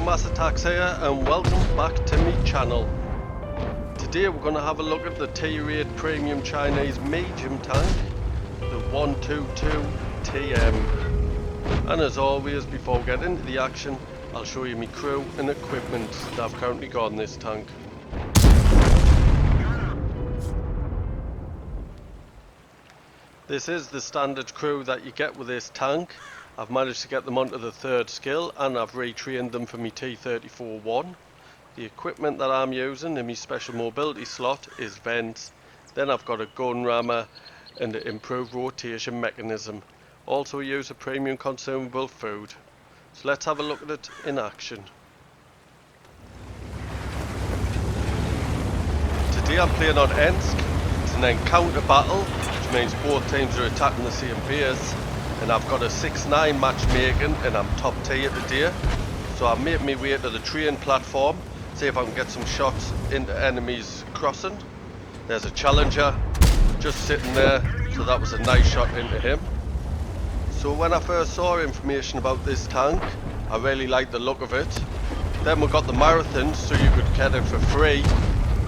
Mass Attacks here and welcome back to my channel. Today we're going to have a look at the T-Rate Premium Chinese Medium Tank, the 122TM. And as always, before we get into the action, I'll show you my crew and equipment that I've currently got on this tank. This is the standard crew that you get with this tank. I've managed to get them onto the 3rd skill and I've retrained them for my T-34-1. The equipment that I'm using in my special mobility slot is vents. Then I've got a gun rammer and an improved rotation mechanism. Also use a premium consumable food. So let's have a look at it in action. Today I'm playing on Ensk. It's an encounter battle, which means both teams are attacking the same base. And I've got a 6-9 matchmaking and I'm top tier today. So I've made my way to the train platform, see if I can get some shots into enemies crossing. There's a Challenger just sitting there, so that was a nice shot into him. So when I first saw information about this tank, I really liked the look of it. Then we got the marathon, so you could get it for free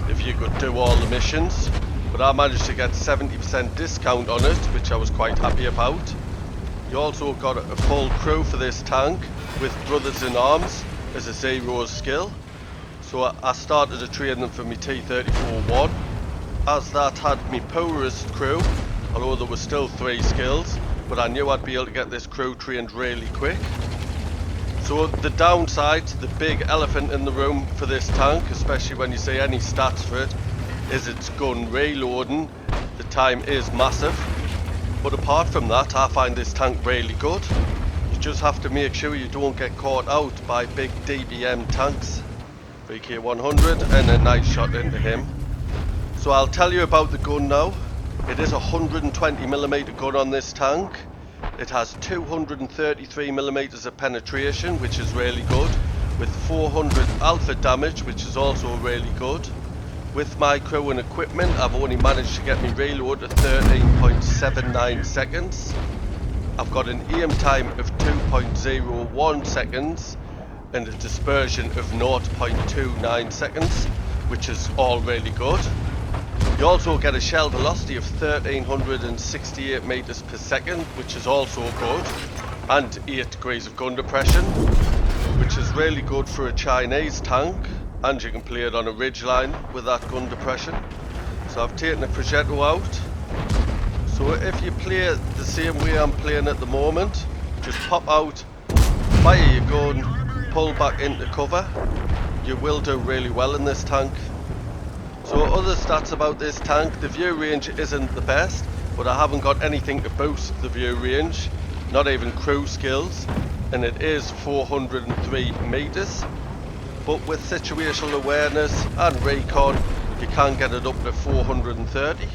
if you could do all the missions. But I managed to get 70% discount on it, which I was quite happy about. You also got a full crew for this tank with Brothers in Arms as a 0 skill. So I started to train them for my T-34-1. As that had my poorest crew, although there were still 3 skills, but I knew I'd be able to get this crew trained really quick. So the downside, the big elephant in the room for this tank, especially when you see any stats for it, is its gun reloading. The time is massive. But apart from that, I find this tank really good. You just have to make sure you don't get caught out by big DBM tanks. VK100 and a nice shot into him. So I'll tell you about the gun now. It is a 120mm gun on this tank. It has 233mm of penetration, which is really good, with 400 alpha damage, which is also really good. With my crew and equipment, I've only managed to get me reload to 13.79 seconds. I've got an aim time of 2.01 seconds and a dispersion of 0.29 seconds, which is all really good. You also get a shell velocity of 1368 meters per second, which is also good, and 8 degrees of gun depression, which is really good for a Chinese tank. And you can play it on a ridgeline with that gun depression. So I've taken the Progetto out. So if you play the same way I'm playing at the moment, just pop out, fire your gun, pull back into cover, you will do really well in this tank. So other stats about this tank, the view range isn't the best, but I haven't got anything to boost the view range, not even crew skills, and it is 403 meters. But with situational awareness and recon, you can get it up to 430.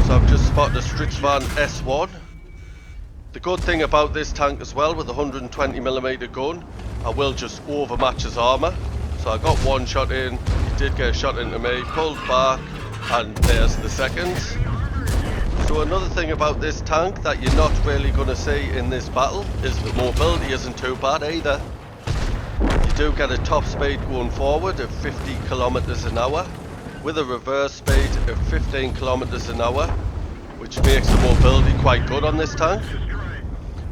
So I've just spotted a Stritzvan S1. The good thing about this tank as well, with a 120mm gun, I will just overmatch his armour. So I got one shot in, he did get a shot into me, pulled back, and there's the second. So another thing about this tank that you're not really going to see in this battle is the mobility isn't too bad either. You do get a top speed going forward of 50 kilometers an hour with a reverse speed of 15 kilometers an hour, which makes the mobility quite good on this tank.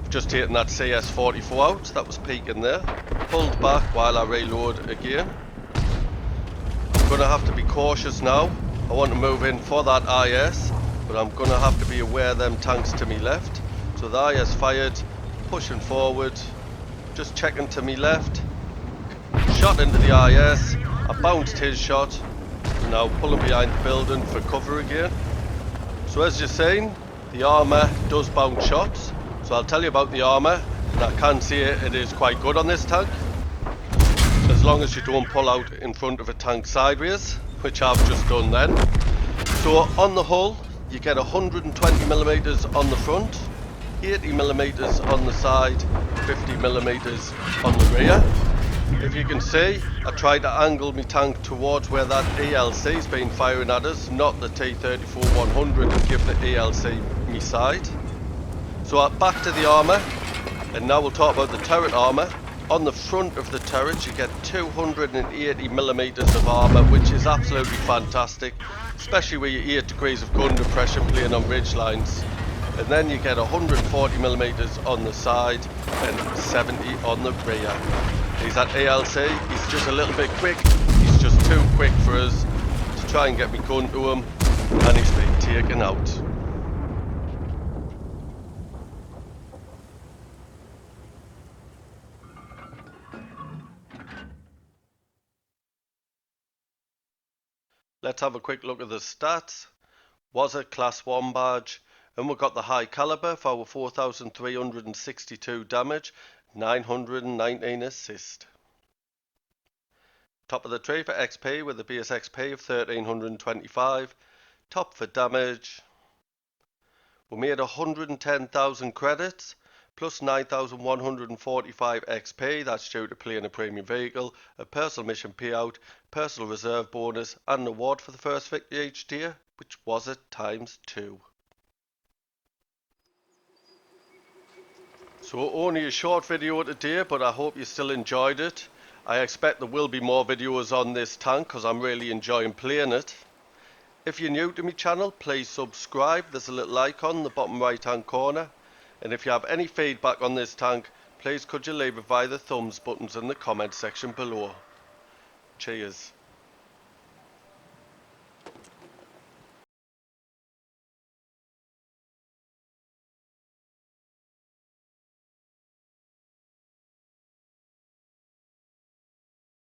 I've just taken that CS44 out, that was peaking there. Pulled back while I reload again. I'm going to have to be cautious now. I want to move in for that IS, but I'm going to have to be aware of them tanks to me left. So the IS fired, pushing forward, just checking to me left. Shot into the IS, I bounced his shot, now pulling behind the building for cover again. So as you're seeing, the armour does bounce shots, so I'll tell you about the armour, and I can say it is quite good on this tank, as long as you don't pull out in front of a tank sideways, which I've just done then. So on the hull, you get 120mm on the front, 80mm on the side, 50mm on the rear. If you can see, I tried to angle my tank towards where that ELC's been firing at us, not the T-34-100, and give the ELC me side. So back to the armour, and now we'll talk about the turret armour. On the front of the turret you get 280mm of armour, which is absolutely fantastic, especially with your 8 degrees of gun depression playing on ridge lines. And then you get 140mm on the side and 70 on the rear. He's at ALC, he's just a little bit quick, he's just too quick for us to try and get me gun to him, and he's been taken out. Let's have a quick look at the stats. Was a class 1 badge, and we've got the high caliber for our 4,362 damage, 919 assist. Top of the tree for XP with a base XP of 1325. Top for damage. We made 110,000 credits plus 9,145 XP. That's due to playing a premium vehicle, a personal mission payout, personal reserve bonus, and an award for the first victory each tier, which was at ×2. So only a short video today, but I hope you still enjoyed it. I expect there will be more videos on this tank because I'm really enjoying playing it. If you're new to my channel, please subscribe. There's a little icon in the bottom right hand corner. And if you have any feedback on this tank, please could you leave it via the thumbs buttons in the comment section below. Cheers.